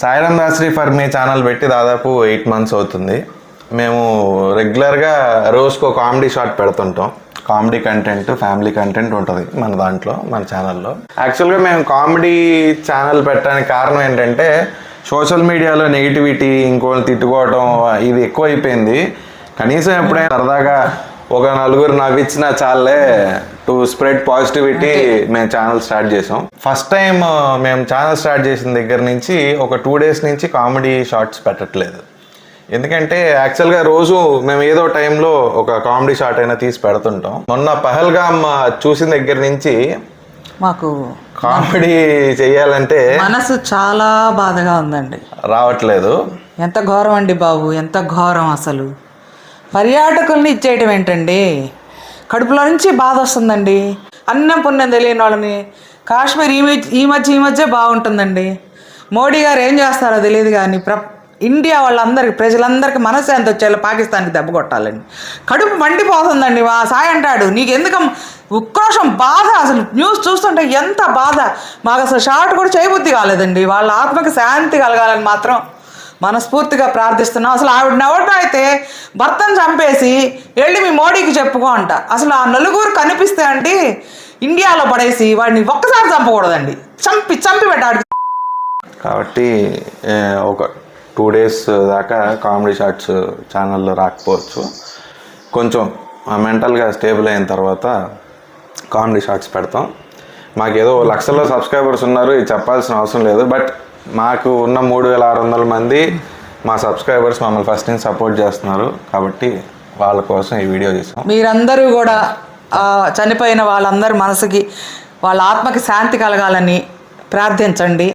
Sairam Dasari for me channel పెట్టి దాదాపు 8 months అవుతుంది. మేము రెగ్యులర్గా రోజుకో కామెడీ షాట్ పెడుతుంటాం. కామెడీ కంటెంట్, ఫ్యామిలీ కంటెంట్ ఉంటుంది మన దాంట్లో, మన ఛానల్లో. యాక్చువల్గా మేము కామెడీ ఛానల్ పెట్టడానికి కారణం ఏంటంటే సోషల్ మీడియాలో నెగిటివిటీ, ఇంకోళ్ళు తిట్టుకోవటం ఇది ఎక్కువ అయిపోయింది. కనీసం ఎప్పుడైనా సరదాగా ఒక నలుగురు నవ్వించిన చాలే టు స్ప్రెడ్ పాజిటివిటీ మేము ఛానల్ స్టార్ట్ చేసాం. ఫస్ట్ టైం మేము ఛానల్ స్టార్ట్ చేసిన దగ్గర నుంచి ఒక 2 days నుంచి కామెడీ షార్ట్స్ పెట్టట్లేదు. ఎందుకంటే యాక్చువల్గా రోజు మేము ఏదో టైంలో ఒక కామెడీ షార్ట్ అయినా తీసి పెడుతుంటాం. మొన్న పహల్గామ్ చూసిన దగ్గర నుంచి మాకు కామెడీ చేయాలంటే మనసు చాలా బాధగా ఉందండి. రావట్లేదు. ఎంత ఘోరం అండి బాబు, ఎంత ఘోరం అసలు. పర్యాటకుల్ని ఇచ్చేయడం ఏంటండి, కడుపులో నుంచి బాధ వస్తుందండి. అన్నం పుణ్యం తెలియని వాళ్ళని. కాశ్మీర్ ఈ మధ్య బాగుంటుందండి. మోడీ గారు ఏం చేస్తారో తెలియదు కానీ ఇండియా వాళ్ళందరికీ, ప్రజలందరికీ మనశ్శాంతి వచ్చేలా పాకిస్తాన్కి దెబ్బ కొట్టాలండి. కడుపు మండిపోతుందండి. సాయి అంటాడు నీకెందుకు ఉక్రోషం, బాధ. అసలు న్యూస్ చూస్తుంటే ఎంత బాధ. మాకు అసలు షార్ట్ కూడా చేయబుద్ధి కాలేదండి. వాళ్ళ ఆత్మకి శాంతి కలగాలని మాత్రం మనస్ఫూర్తిగా ప్రార్థిస్తున్నాం. అసలు ఆవిడనెవరినో అయితే భర్తను చంపేసి వెళ్ళి మీ మోడీకి చెప్పుకో అంట. అసలు ఆ నలుగురు కనిపిస్తే అంటే ఇండియాలో పడేసి వాడిని ఒక్కసారి చంపకూడదండి, చంపి పెట్టాడు. కాబట్టి ఒక 2 days దాకా కామెడీ షార్ట్స్ ఛానల్లో రాకపోవచ్చు. కొంచెం మెంటల్గా స్టేబుల్ అయిన తర్వాత కామెడీ షార్ట్స్ పెడతాం. మాకేదో లక్షల్లో సబ్స్క్రైబర్స్ ఉన్నారు, ఇది చెప్పాల్సిన అవసరం లేదు. బట్ మాకు ఉన్న 3600 మంది మా సబ్స్క్రైబర్స్ మమ్మల్ని ఫస్ట్ నుంచి సపోర్ట్ చేస్తున్నారు. కాబట్టి వాళ్ళ కోసం ఈ వీడియో చేసాం. మీరందరూ కూడా చనిపోయిన వాళ్ళందరి మనసుకి, వాళ్ళ ఆత్మకి శాంతి కలగాలని ప్రార్థించండి.